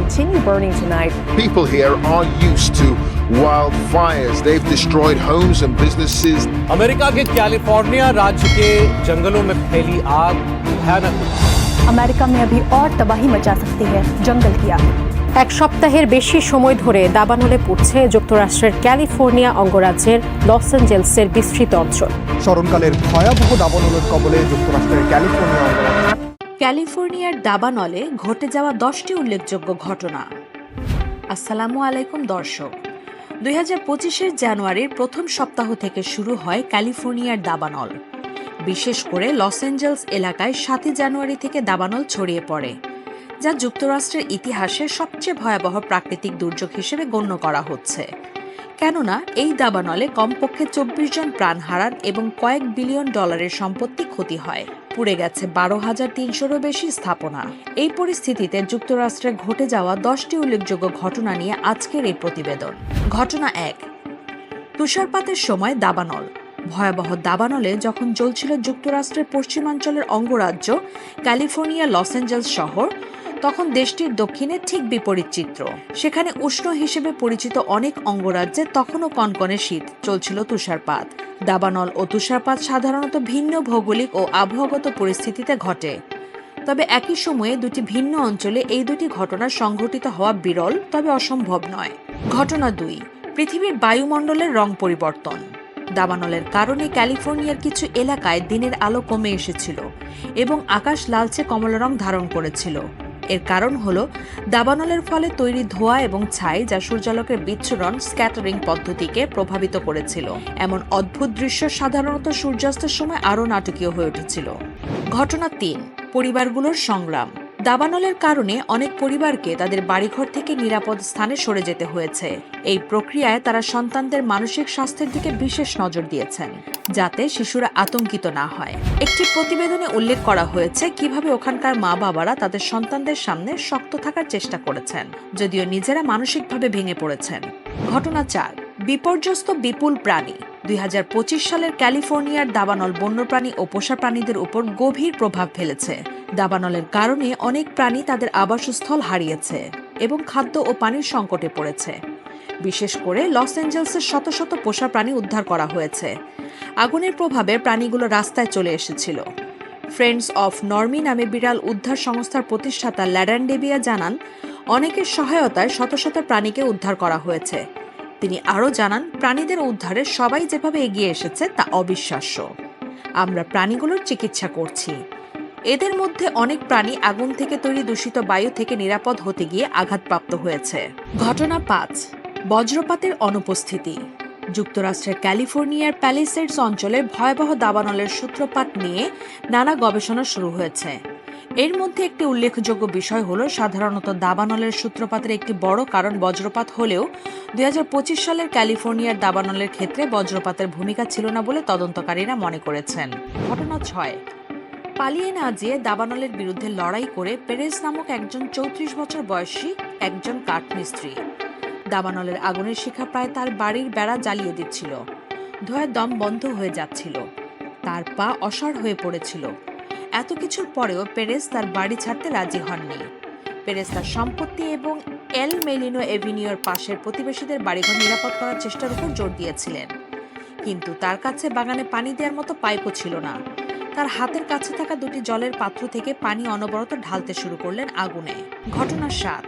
continue burning tonight. People here are used to wildfires. They've destroyed homes and businesses. America के California राज्य के जंगलों में फैली आग भयानक। अमेरिका में अभी और तबाही मचा सकती है जंगल की आग। এক সপ্তাহের বেশি সময় ধরে দাবানলে পড়ছে যুক্তরাষ্ট্রের ক্যালিফোর্নিয়া অঙ্গরাজ্যের লস অ্যাঞ্জেলসের বিস্তৃত অঞ্চল। স্মরণকালের ভয়াবহ দাবানলের কবলে যুক্তরাষ্ট্রের ক্যালিফোর্নিয়া অঙ্গরাজ্য। ক্যালিফোর্নিয়ার দাবানলে ঘটে যাওয়া 10টি উল্লেখযোগ্য ঘটনা। আসসালামু আলাইকুম দর্শক। 2025-এর জানুয়ারির প্রথম সপ্তাহ থেকে শুরু হয় ক্যালিফোর্নিয়ার দাবানল। বিশেষ করে লস অ্যাঞ্জেলস এলাকায় 7 জানুয়ারি থেকে দাবানল ছড়িয়ে পড়ে, যা যুক্তরাষ্ট্রের ইতিহাসে সবচেয়ে ভয়াবহ প্রাকৃতিক দুর্যোগ হিসেবে গণ্য করা হচ্ছে। কেননা এই দাবানলে কমপক্ষে 24 জন প্রাণ হারান এবং কয়েক বিলিয়ন ডলারের সম্পত্তি ক্ষতি হয়। পুড়ে গেছে 12,300-রও বেশি স্থাপনা। এই পরিস্থিতিতে যুক্তরাষ্ট্রে ঘটে যাওয়া 10টি উল্লেখযোগ্য ঘটনা নিয়ে আজকের এই প্রতিবেদন। ঘটনা 1, তুষারপাতের সময় দাবানল। ভয়াবহ দাবানলে যখন জ্বলছিল যুক্তরাষ্ট্রের পশ্চিমাঞ্চলের অঙ্গরাজ্য ক্যালিফোর্নিয়া লস অ্যাঞ্জেলস শহর, তখন দেশটির দক্ষিণে ঠিক বিপরীত চিত্র। সেখানে উষ্ণ হিসেবে পরিচিত অনেক অঙ্গরাজ্যে তখনও কনকনে শীত, চলছিল তুষারপাত। দাবানল ও তুষারপাত সাধারণত ভিন্ন ভৌগোলিক ও আবহাওয়াগত পরিস্থিতিতে ঘটে, তবে একই সময়ে দুটি ভিন্ন অঞ্চলে এই দুটি ঘটনা সংঘটিত হওয়া বিরল, তবে অসম্ভব নয়। ঘটনা 2, পৃথিবীর বায়ুমণ্ডলের রং পরিবর্তন। দাবানলের কারণে ক্যালিফোর্নিয়ার কিছু এলাকায় দিনের আলো কমে এসেছিল এবং আকাশ লালচে কমলা রং ধারণ করেছিল। এর কারণ হলো দাবানলের ফলে তৈরি ধোঁয়া এবং ছাই, যা সূর্যালোকের বিচ্ছুরণ স্ক্যাটারিং পদ্ধতিকে প্রভাবিত করেছিল। এমন অদ্ভুত দৃশ্য সাধারণত সূর্যাস্তের সময় আরও নাটকীয় হয়ে উঠেছিল। ঘটনা 3, পরিবারগুলোর সংগ্রাম। দাবানলের কারণে অনেক পরিবারকে তাদের বাড়িঘর থেকে নিরাপদ স্থানে সরে যেতে হয়েছে। এই প্রক্রিয়ায় তারা সন্তানদের মানসিক স্বাস্থ্যের দিকে বিশেষ নজর দিয়েছেন, যাতে শিশুরা আতঙ্কিত না হয়। একটি প্রতিবেদনে উল্লেখ করা হয়েছে কিভাবে ওখানকার মা বাবারা তাদের সন্তানদের সামনে শক্ত থাকার চেষ্টা করেছেন, যদিও নিজেরা মানসিকভাবে ভেঙে পড়েছেন। ঘটনা 4, বিপর্যস্ত বিপুল প্রাণী। 2025 সালের ক্যালিফোর্নিয়ার দাবানল বন্যপ্রাণী ও পোষা প্রাণীদের উপর গভীর প্রভাব ফেলেছে। দাবানলের কারণে অনেক প্রাণী তাদের আবাসস্থল হারিয়েছে এবং খাদ্য ও পানির সংকটে পড়েছে। বিশেষ করে লস অ্যাঞ্জেলসের শত শত পোষা প্রাণী উদ্ধার করা হয়েছে। আগুনের প্রভাবে প্রাণীগুলো রাস্তায় চলে এসেছিল। ফ্রেন্ডস অফ নর্মি নামে বিড়াল উদ্ধার সংস্থার প্রতিষ্ঠাতা ল্যাডান ডেবিয়া জানান, অনেকের সহায়তায় শত শত প্রাণীকে উদ্ধার করা হয়েছে। তিনি আরও জানান, প্রাণীদের উদ্ধারে সবাই যেভাবে এগিয়ে এসেছে তা অবিশ্বাস্য। আমরা প্রাণীগুলোর চিকিৎসা করছি। এদের মধ্যে অনেক প্রাণী আগুন থেকে তৈরি দূষিত বায়ু থেকে নিরাপদ হতে গিয়ে আঘাতপ্রাপ্ত হয়েছে। ঘটনা 5, বজ্রপাতের অনুপস্থিতি। যুক্তরাষ্ট্রের ক্যালিফোর্নিয়ার প্যালিসেডস অঞ্চলে ভয়াবহ দাবানলের সূত্রপাত নিয়ে নানা গবেষণা শুরু হয়েছে। এর মধ্যে একটি উল্লেখযোগ্য বিষয় হলো, সাধারণত দাবানলের সূত্রপাতের একটি বড় কারণ বজ্রপাত হলেও 2025 সালের ক্যালিফোর্নিয়ার দাবানলের ক্ষেত্রে বজ্রপাতের ভূমিকা ছিল না বলে তদন্তকারীরা মনে করেছেন। ঘটনা 6, পালিয়ে না যেয়ে দাবানলের বিরুদ্ধে লড়াই করে পেরেজ নামক একজন 34 বছর বয়সী একজন কাঠমিস্ত্রি। দাবানলের আগুনের শিখা প্রায় তার বাড়ির বেড়া জ্বালিয়ে দিচ্ছিল। ধোঁয়ায় দম বন্ধ হয়ে যাচ্ছিল, তার পা অসাড় হয়ে পড়েছিল। এত কিছুর পরেও পেরেজ তার বাড়ি ছাড়তে রাজি হননি। পেরেজ তার সম্পত্তি এবং এল মেলিনো এভিনিউর পাশের প্রতিবেশীদের বাড়িঘর নিরাপদ করার চেষ্টার উপর জোর দিয়েছিলেন, কিন্তু তার কাছে বাগানে পানি দেওয়ার মতো পাইপও ছিল না। তার হাতের কাছে থাকা দুটি জলের পাত্র থেকে পানি অনবরত ঢালতে শুরু করলেন আগুনে। ঘটনা 7,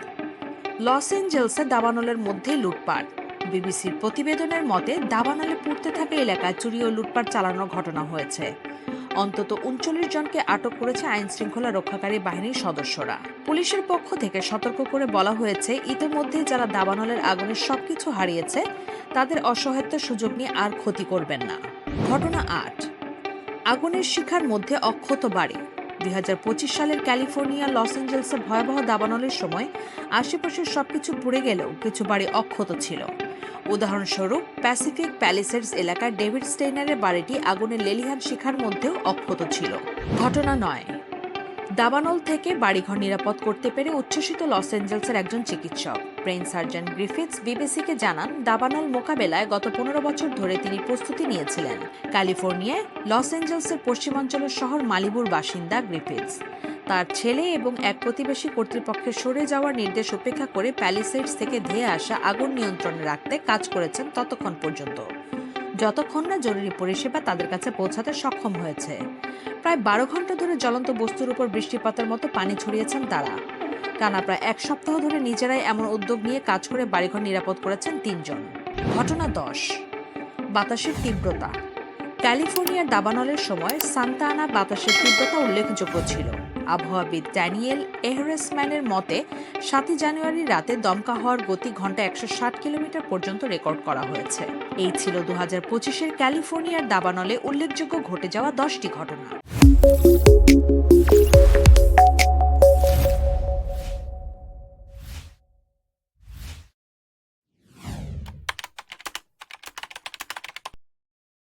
লস অ্যাঞ্জেলসে দাবানলের মধ্যে লুটপাট। বিবিসির প্রতিবেদনের মতে, দাবানলে পুড়তে থাকা এলাকায় চুরি ও লুটপাট চালানোর ঘটনা হয়েছে। অন্তত 39 জনকে আটক করেছে আইন শৃঙ্খলা রক্ষাকারী বাহিনীর সদস্যরা। পুলিশের পক্ষ থেকে সতর্ক করে বলা হয়েছে, ইতিমধ্যে যারা দাবানলের আগুনে সবকিছু হারিয়েছে তাদের অসহায়ত্বের সুযোগ নিয়ে আর ক্ষতি করবেন না। ঘটনা 8, আগুনের শিখার মধ্যে অক্ষত বাড়ি। 2025 সালের ক্যালিফোর্নিয়া লস অ্যাঞ্জেলসে ভয়াবহ দাবানলের সময় আশেপাশের সবকিছু পুড়ে গেলেও কিছু বাড়ি অক্ষত ছিল। উদাহরণস্বরূপ, প্যাসিফিক প্যালিসেডস এলাকার ডেভিড স্টেইনারের বাড়িটি আগুনের লেলিহান শিখার মধ্যেও অক্ষত ছিল। ঘটনা 9, দাবানল থেকে বাড়িঘর নিরাপদ করতে পেরে উচ্ছ্বসিত লস অ্যাঞ্জেলসের একজন চিকিৎসক ব্রেইন সার্জন গ্রিফিথস বিবিসিকে জানান, দাবানল মোকাবেলায় গত 15 বছর ধরে তিনি প্রস্তুতি নিয়েছিলেন। ক্যালিফোর্নিয়ায় লস অ্যাঞ্জেলসের পশ্চিমাঞ্চলের শহর মালিবুর বাসিন্দা গ্রিফিথস। তার ছেলে এবং এক প্রতিবেশী কর্তৃপক্ষের সরে যাওয়ার নির্দেশ উপেক্ষা করে প্যালিসেডস থেকে ধেয়ে আসা আগুন নিয়ন্ত্রণে রাখতে কাজ করেছেন ততক্ষণ পর্যন্ত, যতক্ষণ না জরুরি পরিষেবা তাদের কাছে পৌঁছাতে সক্ষম হয়েছে। প্রায় 12 ঘন্টা ধরে জ্বলন্ত বস্তুর উপর বৃষ্টিপাতের মতো পানি ছড়িয়েছেন তারা। টানা প্রায় 1 সপ্তাহ ধরে নিজেরাই এমন উদ্যোগ নিয়ে কাজ করে বাড়িঘর নিরাপদ করেছেন 3 জন। ঘটনা 10। বাতাসের তীব্রতা। ক্যালিফোর্নিয়ার দাবানলের সময় সান্তা আনা বাতাসের তীব্রতা উল্লেখযোগ্য ছিল। আবহাওয়াবিদ ড্যানিয়েল এহরেসম্যানের মতে 7 জানুয়ারি রাতে দমকা হওয়ার গতি ঘন্টায় 160 কিলোমিটার পর্যন্ত রেকর্ড করা হয়েছে। এই ছিল 2025-এর ক্যালিফোর্নিয়ার দাবানলে উল্লেখযোগ্য ঘটে যাওয়া 10টি ঘটনা।